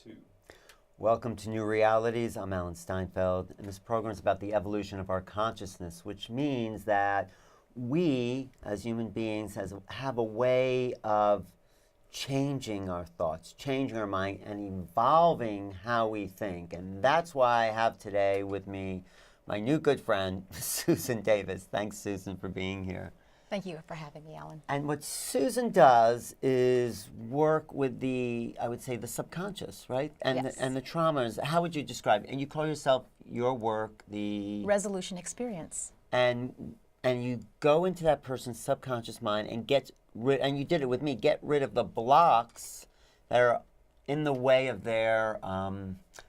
2. Welcome to New Realities. I'm Alan Steinfeld, and this program is about the evolution of our consciousness, which means that we, as human beings, have a way of changing our thoughts, changing our mind, and evolving how we think. And that's why I have today with me my new good friend, Susan Davis. Thanks, Susan, for being here. Thank you for having me, Alan. And what Susan does is work with I would say, the subconscious, right? And Yes. the traumas. How would you describe it? And you call yourself, your work, the... Resolution experience. And you go into that person's subconscious mind and and you did it with me, get rid of the blocks that are in the way of their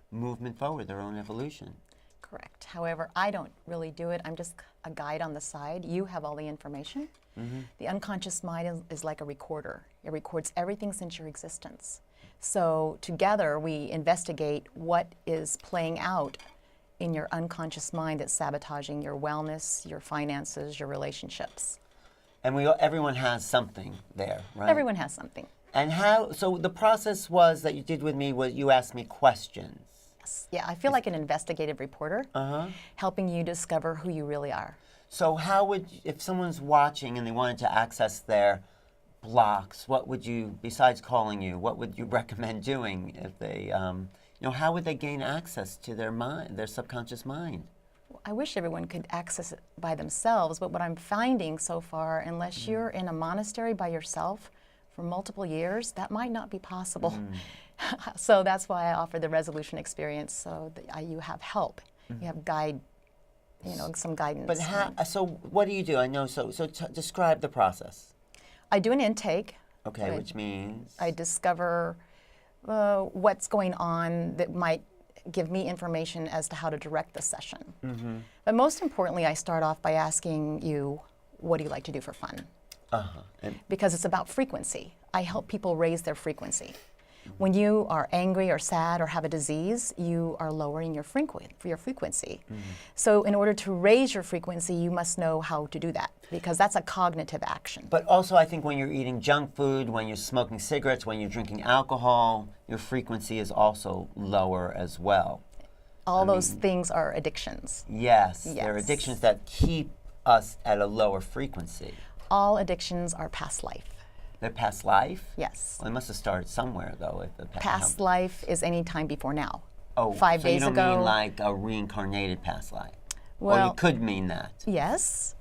movement forward, their own evolution. Correct. However, I don't really do it. I'm just a guide on the side. You have all the information. Mm-hmm. The unconscious mind is like a recorder. It records everything since your existence. So together we investigate what is playing out in your unconscious mind that's sabotaging your wellness, your finances, your relationships. And everyone has something there, right? Everyone has something. And so the process was that you did with me was you asked me questions. Yeah, I feel like an investigative reporter, helping you discover who you really are. So if someone's watching and they wanted to access their blocks, what would you, besides calling you, what would you recommend doing if they, how would they gain access to their mind, their subconscious mind? I wish everyone could access it by themselves, but what I'm finding so far, unless you're in a monastery by yourself for multiple years, that might not be possible. So that's why I offer the resolution experience, so that you have help, you have some guidance. But so what do you do? I know. So describe the process. I do an intake. Okay, which means I discover what's going on that might give me information as to how to direct the session. Mm-hmm. But most importantly, I start off by asking you, what do you like to do for fun? Because it's about frequency. I help people raise their frequency. When you are angry or sad or have a disease, you are lowering your frequency. Mm-hmm. So in order to raise your frequency, you must know how to do that, because that's a cognitive action. But also, I think when you're eating junk food, when you're smoking cigarettes, when you're drinking alcohol, your frequency is also lower as well. All those things are addictions. Yes, they're addictions that keep us at a lower frequency. All addictions are past life. Their past life? Yes. Well, it must have started somewhere, though. Past life is any time before now. Oh, 5 days ago. So you ago. don't mean like a reincarnated past life? Well, or you could mean that. Yes.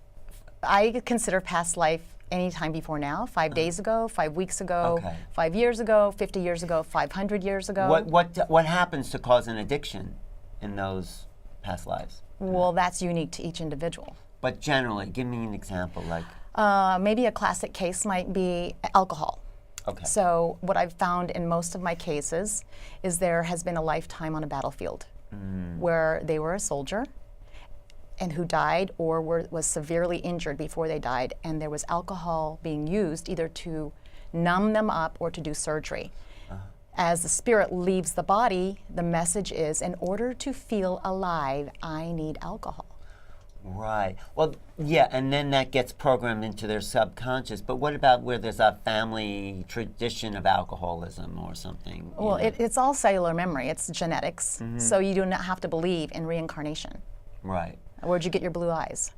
I consider past life any time before now. 5 days ago, 5 weeks ago, 5 years ago, 50 years ago, 500 years ago. What happens to cause an addiction in those past lives? Well, that's unique to each individual. But generally, give me an example, like... Maybe a classic case might be alcohol. Okay. So what I've found in most of my cases is there has been a lifetime on a battlefield where they were a soldier and who died or was severely injured before they died, and there was alcohol being used either to numb them up or to do surgery. As the spirit leaves the body, the message is, in order to feel alive, I need alcohol. Right. Well, yeah, and then that gets programmed into their subconscious. But what about where there's a family tradition of alcoholism or something? Well, it's all cellular memory. It's genetics. So you do not have to believe in reincarnation. Right. Where'd you get your blue eyes?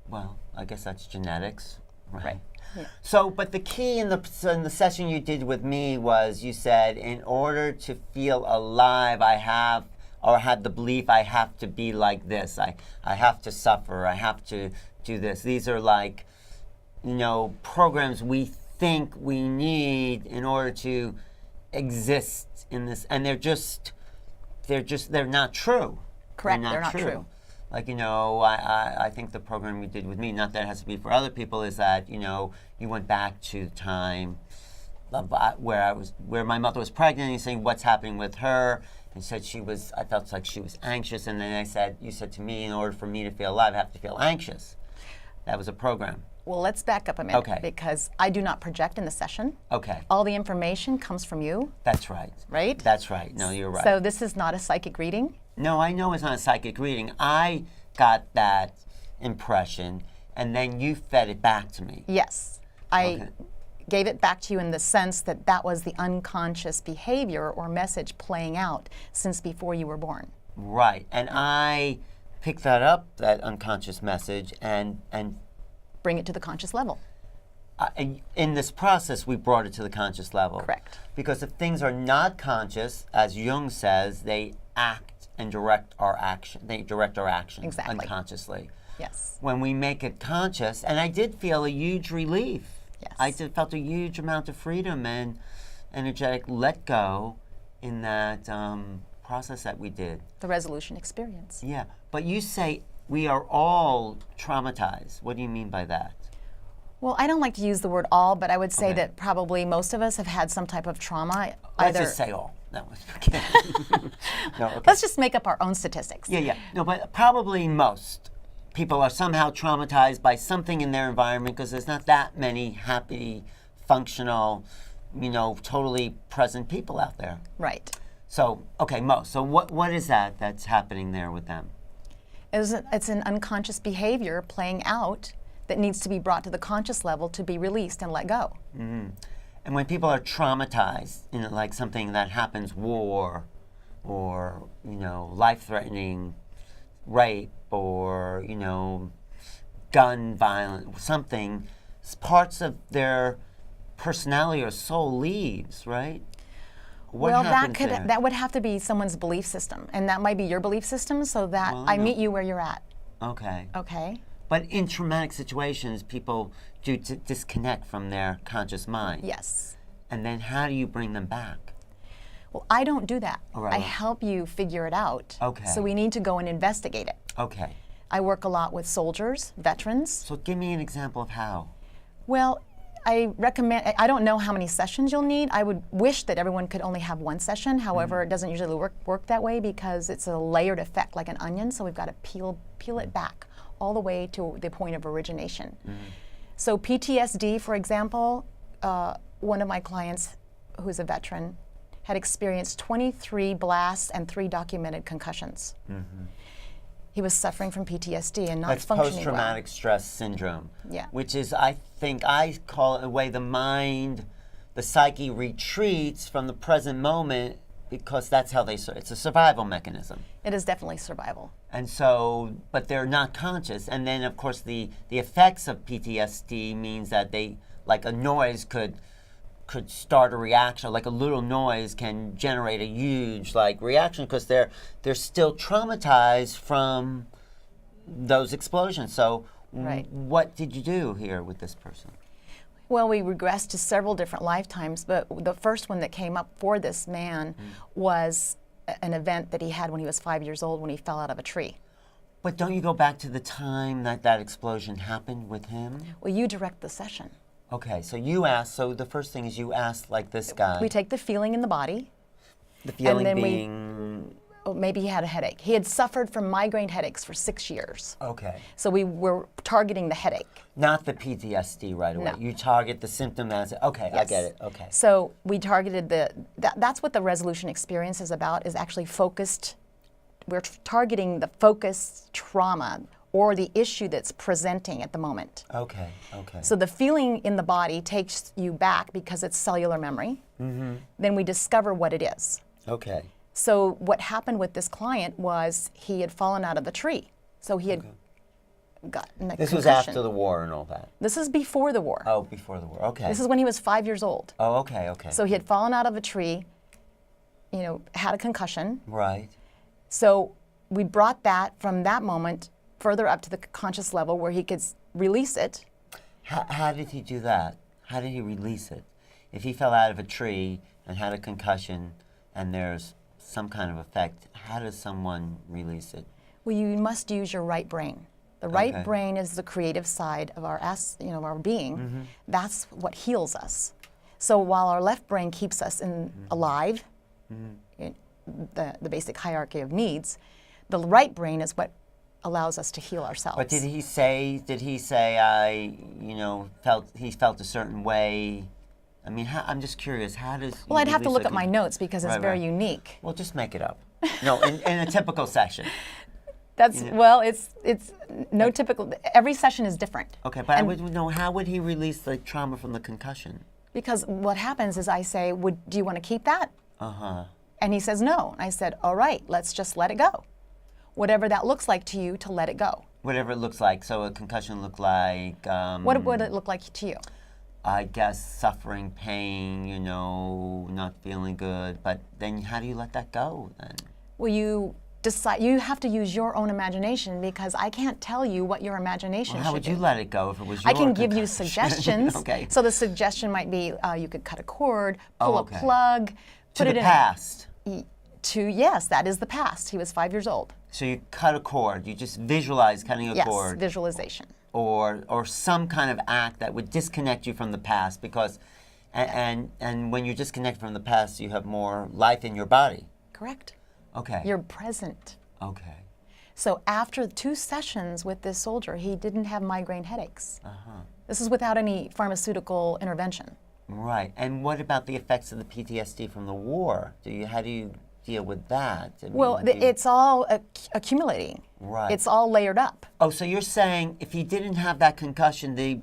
Well, I guess that's genetics. Right. Yeah. So, but the key in the session you did with me was you said, in order to feel alive, had the belief I have to be like this. I have to suffer. I have to do this. These are like, programs we think we need in order to exist in this, and they're not true. Correct. They're not true. Like, I think the program you did with me, not that it has to be for other people, is that, you went back to the time where my mother was pregnant, and you're saying what's happening with her. And said I felt like she was anxious, and then you said to me, in order for me to feel alive, I have to feel anxious. That was a program. Well, let's back up a minute, because I do not project in the session. Okay. All the information comes from you. That's right. Right? That's right. No, you're right. So this is not a psychic reading? No, I know it's not a psychic reading. I got that impression, and then you fed it back to me. Yes. I gave it back to you in the sense that that was the unconscious behavior or message playing out since before you were born. Right. And I picked that up, that unconscious message, and Bring it to the conscious level. in this process, we brought it to the conscious level. Correct. Because if things are not conscious, as Jung says, they act and direct our action. They direct our actions Exactly. unconsciously. Yes. When we make it conscious, and I did feel a huge relief. Yes. I felt a huge amount of freedom and energetic let go in that process that we did. The resolution experience. Yeah, but you say we are all traumatized. What do you mean by that? Well, I don't like to use the word all, but I would say Okay. that probably most of us have had some type of trauma. Let's just say all. That was okay. No, okay. Let's just make up our own statistics. Yeah. No, but probably most people are somehow traumatized by something in their environment because there's not that many happy, functional, totally present people out there. Right. So, okay, most. So what is that that's happening there with them? It's an unconscious behavior playing out that needs to be brought to the conscious level to be released and let go. And when people are traumatized, like something that happens, war, or life-threatening rape, or gun violence, something, parts of their personality or soul leaves, right? What Well, happens there? that would have to be someone's belief system, and that might be your belief system, so that Well, I no. meet you where you're at. Okay. Okay. But in traumatic situations, people do disconnect from their conscious mind. Yes. And then how do you bring them back? Well, I don't do that. All right, I well- help you figure it out. Okay. So we need to go and investigate it. Okay. I work a lot with soldiers, veterans. So give me an example of how. Well, I recommend, I don't know how many sessions you'll need. I would wish that everyone could only have one session. However, it doesn't usually work that way because it's a layered effect like an onion, so we've got to peel it back all the way to the point of origination. So PTSD, for example, one of my clients who's a veteran had experienced 23 blasts and 3 documented concussions. He was suffering from PTSD and not That's functioning post-traumatic stress syndrome. Yeah. Which is, I think, I call it a way the mind, the psyche retreats from the present moment because that's how it's a survival mechanism. well. It is definitely survival. And so, but they're not conscious. And then, of course, the effects of PTSD means that they, like a noise could start a reaction, like a little noise can generate a huge reaction because they're still traumatized from those explosions. So Right. what did you do here with this person? Well, we regressed to several different lifetimes, but the first one that came up for this man was an event that he had when he was 5 years old when he fell out of a tree. But don't you go back to the time that explosion happened with him? Well, you direct the session. Okay, so you asked, so the first thing is you asked this guy, We take the feeling in the body. the feeling then we- being, Maybe he had a headache. He had suffered from migraine headaches for 6 years. okay. So we were targeting the headache. Not the PTSD right away. No. You target the symptom as, okay, I Yes. get it, okay. So we targeted that's what the resolution experience is about, is actually focused. We're targeting the focused trauma or the issue that's presenting at the moment. Okay. So the feeling in the body takes you back because it's cellular memory. Then we discover what it is. Okay. So what happened with this client was he had fallen out of the tree. So he had gotten a This was concussion. after the war and all that. This is before the war. Oh, before the war. Okay. This is when he was 5 years old. Oh, okay. So he had fallen out of a tree, had a concussion. Right. So we brought that from that moment further up to the conscious level where he could release it. How did he do that? How did he release it? If he fell out of a tree and had a concussion and there's some kind of effect, how does someone release it? Well, you must use your right brain. The right Okay. brain is the creative side of our being. That's what heals us. So while our left brain keeps us alive, in the basic hierarchy of needs, the right brain is what allows us to heal ourselves. But did he say he felt a certain way? I mean, I'm just curious, how does Well, you I'd have to release look a at my con- notes because it's Right, very right. unique. Well, just make it up. No, in a typical session. That's well, it's no typical. Every session is different. Okay, but I And- would know, how would he release the trauma from the concussion? Because what happens is I say, do you want to keep that? Uh-huh. And he says no. I said, all right, let's just let it go. Whatever that looks like to you, to let it go. Whatever it looks like. So a concussion look like, What would it look like to you? I guess suffering, pain, you know, not feeling good. But then how do you let that go then? Well, you decide. You have to use your own imagination because I can't tell you what your imagination How should would be. you let it go if it was your I can give you concussion? suggestions. Okay. So the suggestion might be you could cut a cord, pull okay. a plug, To put the it in. past. Yes, that is the past. He was 5 years old. So you cut a cord. You just visualize cutting a Yes, cord. visualization. Or some kind of act that would disconnect you from the past because and when you're disconnected from the past you have more life in your body. Correct. Okay. You're present. Okay. So after 2 sessions with this soldier, he didn't have migraine headaches. This is without any pharmaceutical intervention. Right. And what about the effects of the PTSD from the war? How do you deal with that? I Well, mean, it's all accumulating. Right. It's all layered up. Oh, so you're saying if he didn't have that concussion, the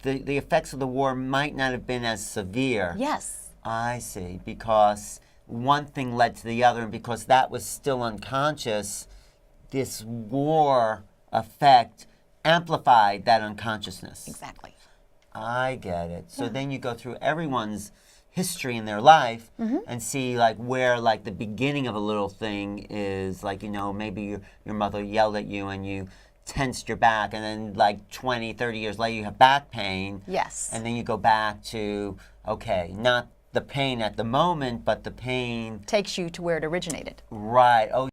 effects of the war might not have been as severe. Yes. I see. Because one thing led to the other, and because that was still unconscious, this war effect amplified that unconsciousness. Exactly. I get it. So then you go through everyone's history in their life and see like where like the beginning of a little thing is like, you know, maybe your mother yelled at you and you tensed your back, and then like 20, 30 years later you have back pain. Yes. And then you go back to, okay, not the pain at the moment, but the pain. Takes you to where it originated. Right. Oh,